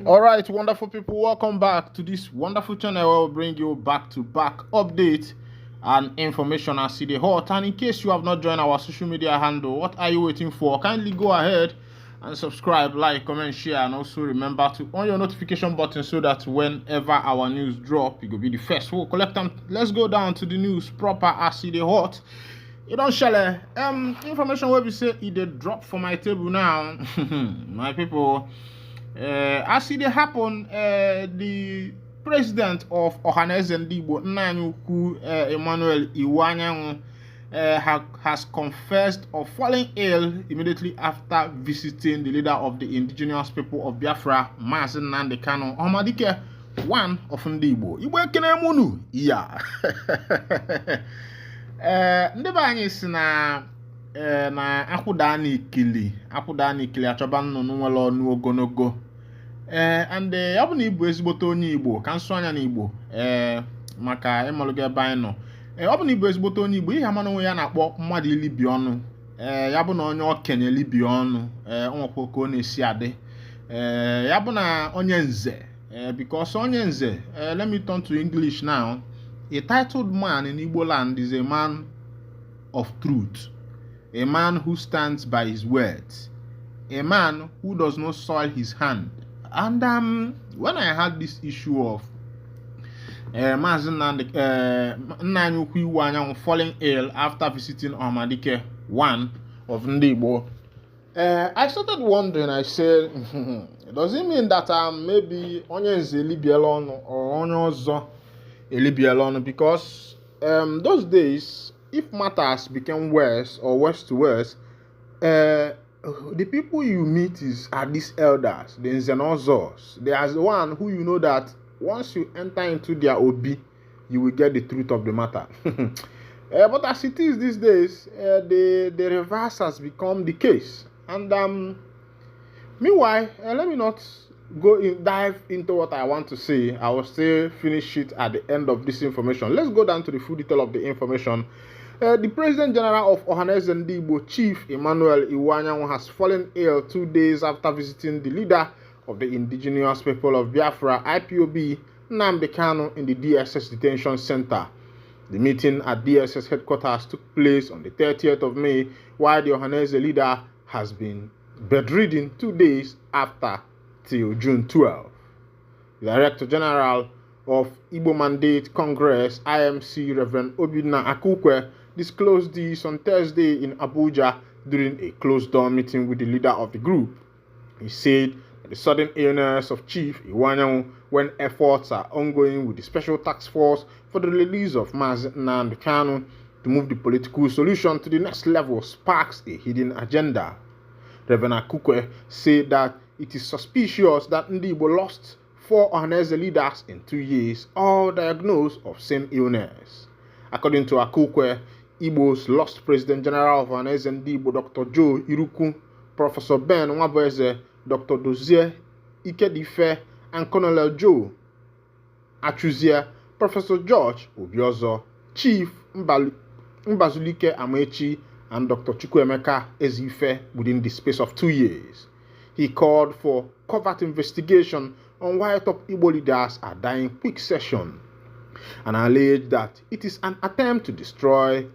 All right, wonderful people, welcome back to this wonderful channel where we'll bring you back-to-back update and information as see the hot. And in case you have not joined our social media handle, what are you waiting for? Kindly go ahead and subscribe, like, comment, share, and also remember to on your notification button so that whenever our news drop, you will be the first. We'll collect them. Let's go down to the news proper as see the hot. You don't share information where we say it did drop for my table now. My people. As it happened, the president of Ohanezendigbo, Nnamdi Emmanuel Iwanyanwu, has confessed of falling ill immediately after visiting the leader of the indigenous people of Biafra, Mazi Nnamdi Kanu, Ohamadike, one of Ndigbo. Igbo ekene munu, yeah. Ndị be anyị si na akwụda n'ikili achọba nnụnụ nwere ọnụ ogologo and ya bụ na Igbo ezigbote onye Igbo ka nsụ anya n'Igbo maka ịmalụgo ebe anyị nọ ọ bụ na Igbo ezigbote onye Igbo ihe ama n'onwe ya na-akpọ mmadụ ilibi ọnụ ya bụ na onye okenye libi ọnụ onwekwa ka ọ na-esi adị ya bụ na onye nze because onye nze let me turn to English now. A titled man in Igbo land is a man of truth, a man who stands by his words, a man who does not soil his hand. And when I had this issue of Mazi Nnamdi Iwanyanwu falling ill after visiting Ohamadike, one of Ndigbo, I started wondering. I said, does it mean that maybe onye nze libielon or onye ozo elibielon? Because those days, if matters became worse or worse to worse, the people you meet are these elders, the Nzenozos. There's one who you know that once you enter into their obi, you will get the truth of the matter. But as it is these days, the reverse has become the case. And meanwhile, let me not dive into what I want to say. I will still finish it at the end of this information. Let's go down to the full detail of the information. The President General of Ohanezendigbo, Chief Emmanuel Iwanyanwu, has fallen ill 2 days after visiting the leader of the indigenous people of Biafra, IPOB, Nnamdi Kanu, in the DSS detention center. The meeting at DSS headquarters took place on the 30th of May, while the Ohaneze leader has been bedridden 2 days after till June 12. The Director General of Igbo Mandate Congress, IMC, Reverend Obinna Akukwe, disclosed this on Thursday in Abuja during a closed-door meeting with the leader of the group. He said that the sudden illness of Chief Iwanyanwu, when efforts are ongoing with the Special Task Force for the release of Mazi Nnamdi Kanu to move the political solution to the next level, sparks a hidden agenda. Reverend Akukwe said that it is suspicious that Ndigbo lost 4 Ohaneze leaders in 2 years, all diagnosed of same illness. According to Akukwe, Igbo's lost President General of Ohanezendigbo, Dr. Joe Iruku, Professor Ben Nwabueze, Dr. Dozie Ikedife, and Colonel Joe Achuzie, Professor George Obiozo, Chief Mbazulike Amechi, and Dr. Chukwuemeka Ezife within the space of 2 years. He called for covert investigation on why top Igbo leaders are dying quick session, and alleged that it is an attempt to destroy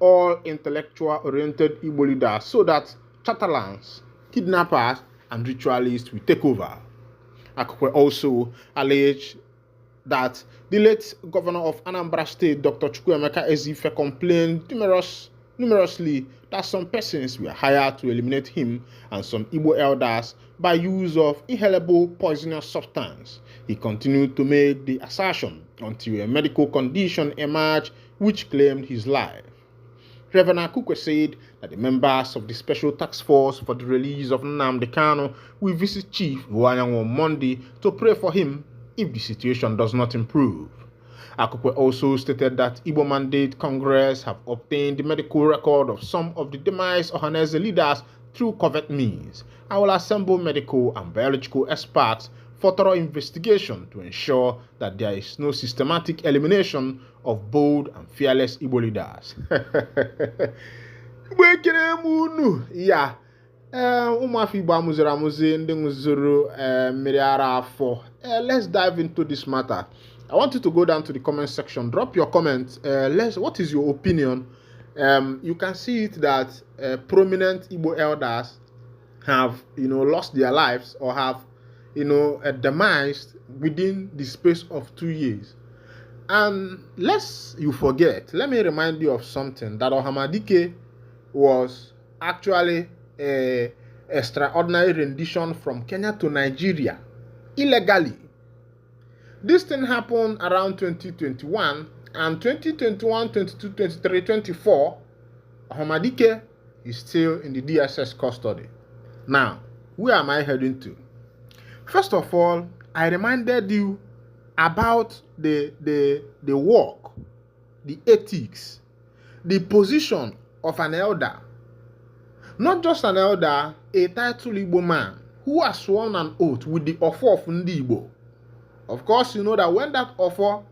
all intellectual-oriented Igbo leaders so that chatterlands, kidnappers, and ritualists will take over. Akukwe also alleged that the late governor of Anambra State, Dr. Chukwuemeka Ezife, complained numerously that some persons were hired to eliminate him and some Igbo elders by use of inhalable poisonous substance. He continued to make the assertion until a medical condition emerged which claimed his life. Reverend Akukwe said that the members of the Special Task Force for the release of Nnamdi Kanu will visit Chief Iwanyanwu on Monday to pray for him if the situation does not improve. Akukwe also stated that Igbo Mandate Congress have obtained the medical record of some of the demised Ohaneze leaders through covert means and will assemble medical and biological experts for thorough investigation to ensure that there is no systematic elimination of bold and fearless Igbo leaders. Yeah, Ụmụafọ Igbo amụziri amụzi ndị ṅụzuru mmiri ara afọ. Let's dive into this matter. I want you to go down to the comment section. Drop your comment. What is your opinion? You can see it that prominent Igbo elders have, lost their lives or have, demised within the space of 2 years. And lest you forget, let me remind you of something, that Ohanezendigbo was actually a extraordinary rendition from Kenya to Nigeria illegally. This thing happened around 2021, and 2021, 22, 23, 24, Ohanezendigbo is still in the DSS custody. Now, where am I heading to? First of all, I reminded you about the work, the ethics, the position of an elder. Not just an elder, a titled Igbo man who has sworn an oath with the offer of Ndi Igbo. Of course, you know that when that offer,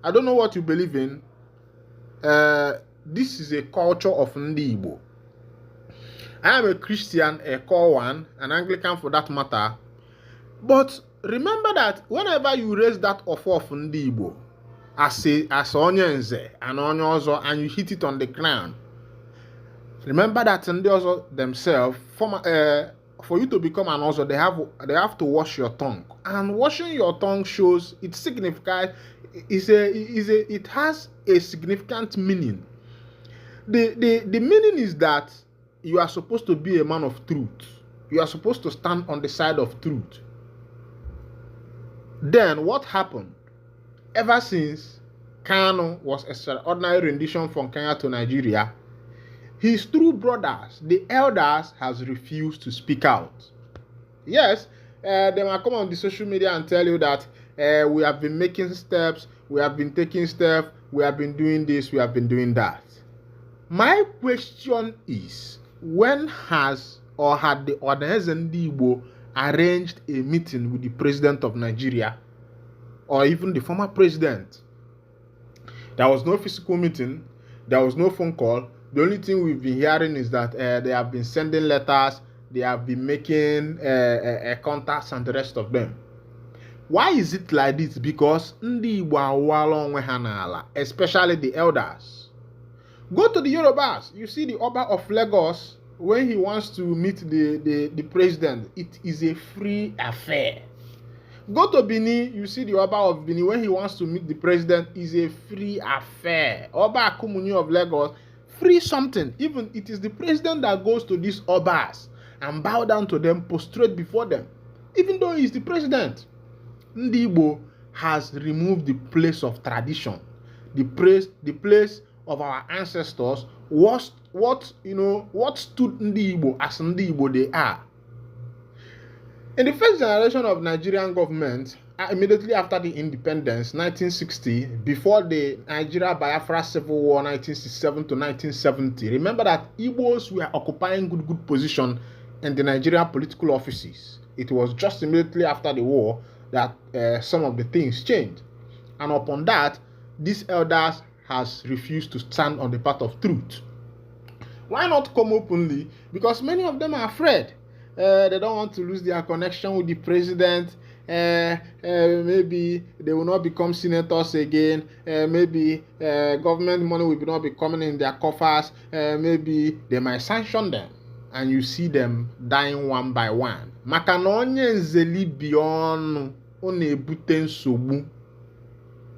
I don't know what you believe in, this is a culture of Ndi Igbo. I am a Christian, a core one, an Anglican for that matter. But remember that whenever you raise that offer of Ndi Igbo as onyenze and onyozo, and you hit it on the ground, remember that Ndi Ozo themselves, for you to become an Ozo, they have to wash your tongue. And washing your tongue shows, it signifies, it has a significant meaning. The meaning is that you are supposed to be a man of truth. You are supposed to stand on the side of truth. Then what happened? Ever since Kanu was an extraordinary rendition from Kenya to Nigeria, his true brothers, the elders, has refused to speak out. Yes, they might come on the social media and tell you that we have been making steps, we have been taking steps, we have been doing this, we have been doing that. My question is, when had the ohanezendigbo arranged a meeting with the president of Nigeria or even the former president? There was no physical meeting, there was no phone call. The only thing we've been hearing is that they have been sending letters, they have been making contacts and the rest of them. Why is it like this? Because Ndi Igbo awala onwe ha n'ala, especially the elders. Go to the Yorubas, you see the Oba of Lagos, when he wants to meet the president, it is a free affair. Go to Benin, you see the Oba of Benin, when he wants to meet the president, is a free affair. Oba Akumuni of Lagos, free something. Even it is the president that goes to these Obas and bow down to them, prostrate before them, even though he is the president. Ndi Igbo has removed the place of tradition, the place of our ancestors. What stood Ndi Igbo as Ndi Igbo they are. In the first generation of Nigerian government, immediately after the independence, 1960, before the Nigeria Biafra Civil War, 1967 to 1970, remember that Igbos were occupying good position in the Nigerian political offices. It was just immediately after the war that some of the things changed. And upon that, these elders has refused to stand on the path of truth. Why not come openly? Because many of them are afraid. They don't want to lose their connection with the president. Maybe they will not become senators again. Maybe government money will not be coming in their coffers. Maybe they might sanction them. And you see them dying one by one. Maka na onye nzeli bi ọnụ ọ na-ebute nsogbu.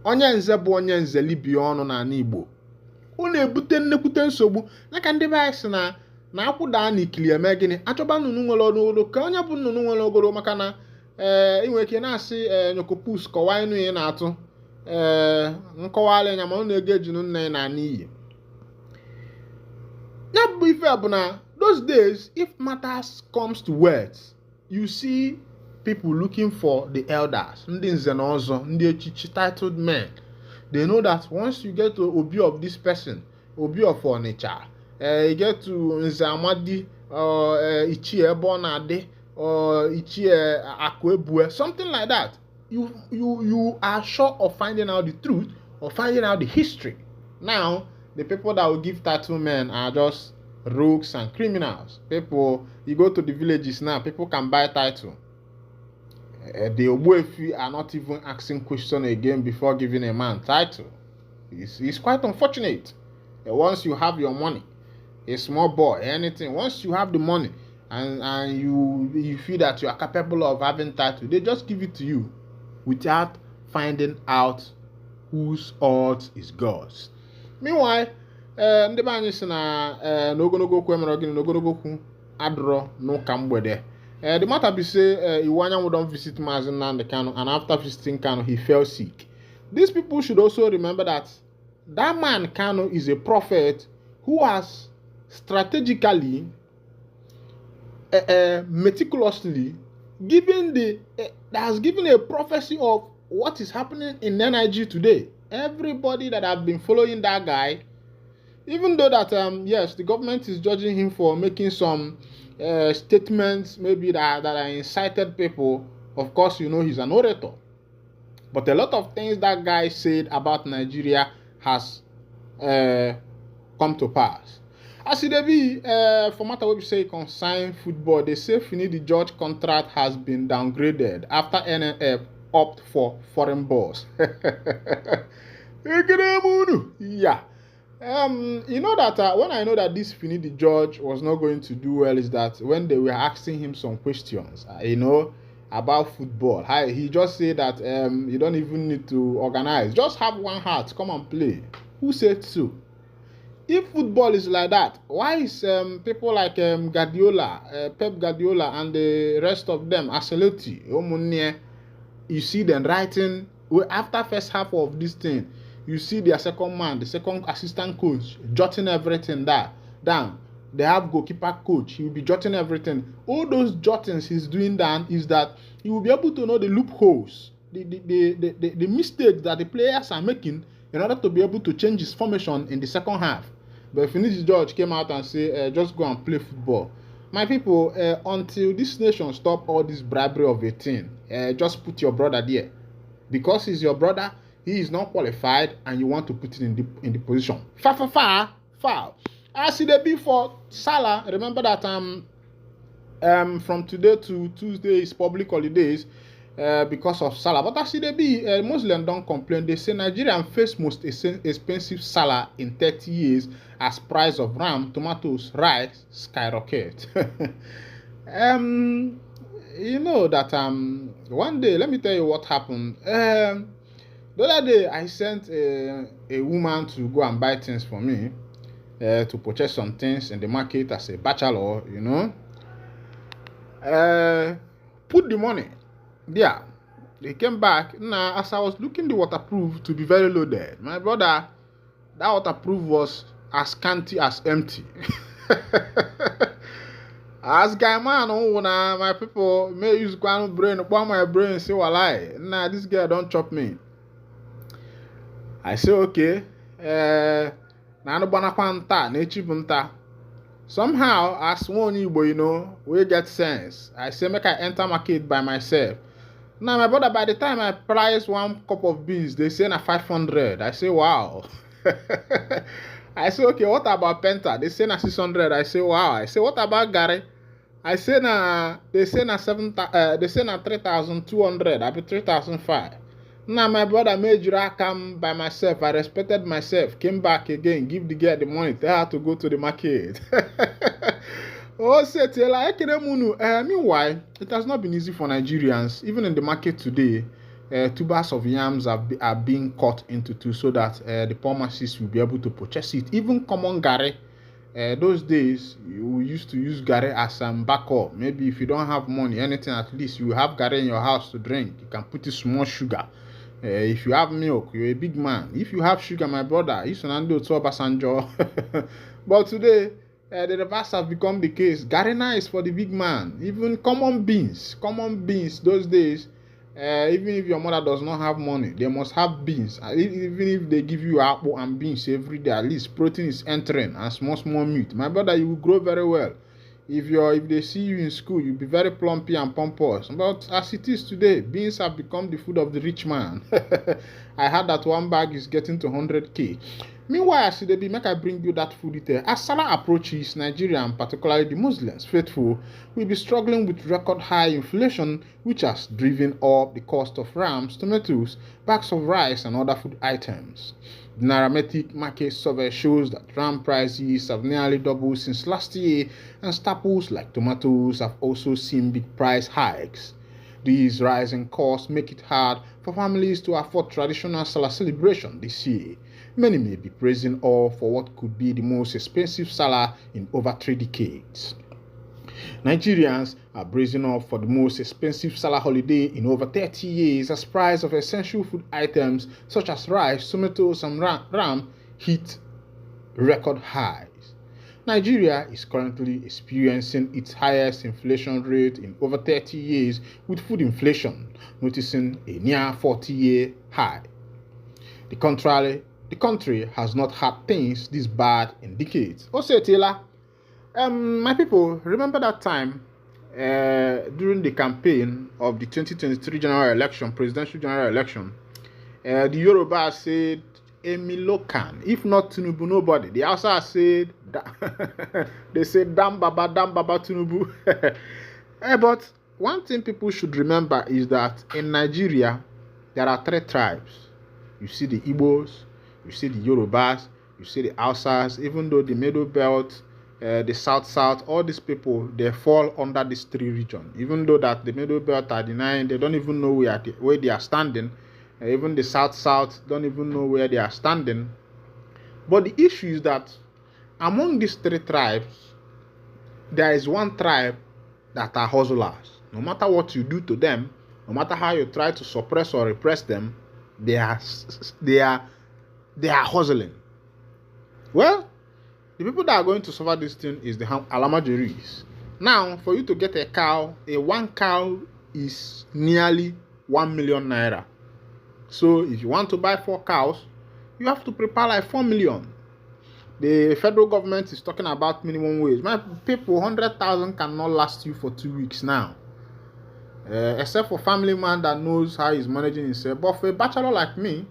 Onye nze bụ onye nzeli bi ọnụ n'ala Igbo. Ọ na-ebute nnekwute nsogbu. Nyaka ndị be anyị sị na akwụda n'ikili eme gịnị? Achọba nnụnụ nwere ogoro ka onye bụ nnụnụ nwere ogoro, maka na inwe ike na-asị nyokopus kọwaa inu ị na-atụ nkọwala nya ma ọ na-ege ejinu nna ya na n'iyi. Ya bụ ife bụ na those days, if matters comes to words, you see people looking for the elders, ndị nze na ọzọ, ndị echichi, titled men. They know that once you get to Obi of this person, Obi of Onitsha, you get to Nze Amadi, or Ichie Ebonade, or Ichie Akwebue, something like that, you are sure of finding out the truth or finding out the history. Now, the people that will give title men are just rogues and criminals. People, you go to the villages now, people can buy title. The Ogbuefi are not even asking question again before giving a man title. It's quite unfortunate. Once you have your money, a small boy, anything, once you have the money and you feel that you are capable of having title, they just give it to you without finding out whose odds is God's. Meanwhile, ndị be anyị si na n'ogologo okwu emere gịnị n'ogologo okwu adụrọ n'ụka mgbede. The matter be say Iwu Anyanwụ don't visit Mazi Nnamdi Kanu, and after visiting Kanu, he fell sick. These people should also remember that man Kanu is a prophet who has strategically, meticulously has given a prophecy of what is happening in NIG today. Everybody that have been following that guy, even though that yes, the government is judging him for making some statements maybe that are incited people. Of course, he's an orator, but a lot of things that guy said about Nigeria has come to pass. As it be, for matter what we say concern football, they say Finidi George contract has been downgraded after NNF opt for foreign balls. Yeah. That when I know that this Finidi George was not going to do well is that when they were asking him some questions, about football, he just said that you don't even need to organize, just have one heart, come and play. Who said so? If football is like that, why is people like Guardiola, Pep Guardiola, and the rest of them, Ancelotti, you see them writing after first half of this thing? You see their second man, the second assistant coach, jotting everything down. They have goalkeeper coach. He will be jotting everything. All those jottings he's doing down is that he will be able to know the loopholes, the mistakes that the players are making in order to be able to change his formation in the second half. But Finidi George came out and said, just go and play football. My people, until this nation stop all this bribery of a thing, just put your brother there. Because he's your brother, he is not qualified, and you want to put it in the position. Foul. As it be for Salah, remember that from today to Tuesday is public holidays because of Salah. But as it be, Muslims don't complain. They say Nigerian face most expensive Salah in 30 years as price of ram, tomatoes, rice skyrocket. One day, let me tell you what happened. The other day, I sent a woman to go and buy things for me, to purchase some things in the market as a bachelor, put the money there. They came back. Now, as I was looking the waterproof to be very loaded, my brother, that waterproof was as scanty as empty. As guy man, my people may use Kanu brain, upon my brain, say, walai, nah, this girl don't chop me. I say, okay, somehow, as one Igbo, we get sense. I say, make I enter market by myself. Now, my brother, by the time I price one cup of beans, they say na 500. I say, wow. I say, okay, what about Penta? They say na 600. I say, wow. I say, what about Gary? I say they say na 3,200. I be 3,500. Now my brother made you come by myself. I respected myself. Came back again, give the girl the money. Tell her to go to the market. Meanwhile, it has not been easy for Nigerians. Even in the market today, tubers of yams are being cut into two so that the poor masses will be able to purchase it. Even common gari. Those days, you used to use gari as some backup. Maybe if you don't have money, anything, at least you have gari in your house to drink. You can put in small sugar. If you have milk, you're a big man. If you have sugar, my brother, you should do Basanjo. But today, the reverse has become the case. Garina is for the big man. Even common beans, those days, even if your mother does not have money, they must have beans. Even if they give you apple and beans every day, at least protein is entering and small meat. My brother, you will grow very well. If they see you in school, you'll be very plumpy and pompous. But as it is today, beans have become the food of the rich man. I heard that one bag is getting to 100k. Meanwhile, as they be, make I bring you that food there. As Salah approaches, Nigeria, and particularly the Muslims faithful, will be struggling with record high inflation, which has driven up the cost of rams, tomatoes, bags of rice, and other food items. The Nairametric market survey shows that ram prices have nearly doubled since last year, and staples like tomatoes have also seen big price hikes. These rising costs make it hard for families to afford traditional Salah celebration this year. Many may be praising all for what could be the most expensive Salah in over 3 decades. Nigerians are bracing up for the most expensive Salah holiday in over 30 years as price of essential food items such as rice, tomatoes, and ram hit record highs. Nigeria is currently experiencing its highest inflation rate in over 30 years, with food inflation noticing a near 40-year high. The country has not had things this bad in decades. Also, Taylor, my people, remember that time during the campaign of the 2023 presidential general election, the Yoruba said, Emilokan, if not Tinubu, nobody. The Hausa said, they said, Dam Baba Tinubu. But one thing people should remember is that in Nigeria, there are 3 tribes. You see the Igbos, you see the Yorubas, you see the Hausas, even though the Middle Belt, the South, all these people, they fall under these 3 regions. Even though that the Middle Belt are denying, they don't even know where they are standing. Even the South don't even know where they are standing. But the issue is that among these 3 tribes, there is one tribe that are hustlers. No matter what you do to them, no matter how you try to suppress or repress them, they are hustling. Well, the people that are going to suffer this thing is the Alamajeris. Now, for you to get a cow, one cow is nearly 1 million naira. So if you want to buy 4 cows, you have to prepare like 4 million. The federal government is talking about minimum wage. My people, 100,000 cannot last you for 2 weeks now. Except for family man that knows how he's managing himself. But for a bachelor like me,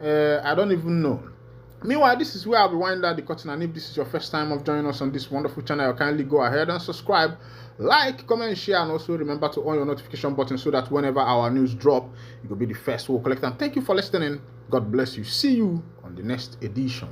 I don't even know. Meanwhile, this is where I'll be winding down the curtain, and if this is your first time of joining us on this wonderful channel, kindly go ahead and subscribe, like, comment, share, and also remember to on your notification button so that whenever our news drop, you will be the first to collect. And thank you for listening. God bless you. See you on the next edition.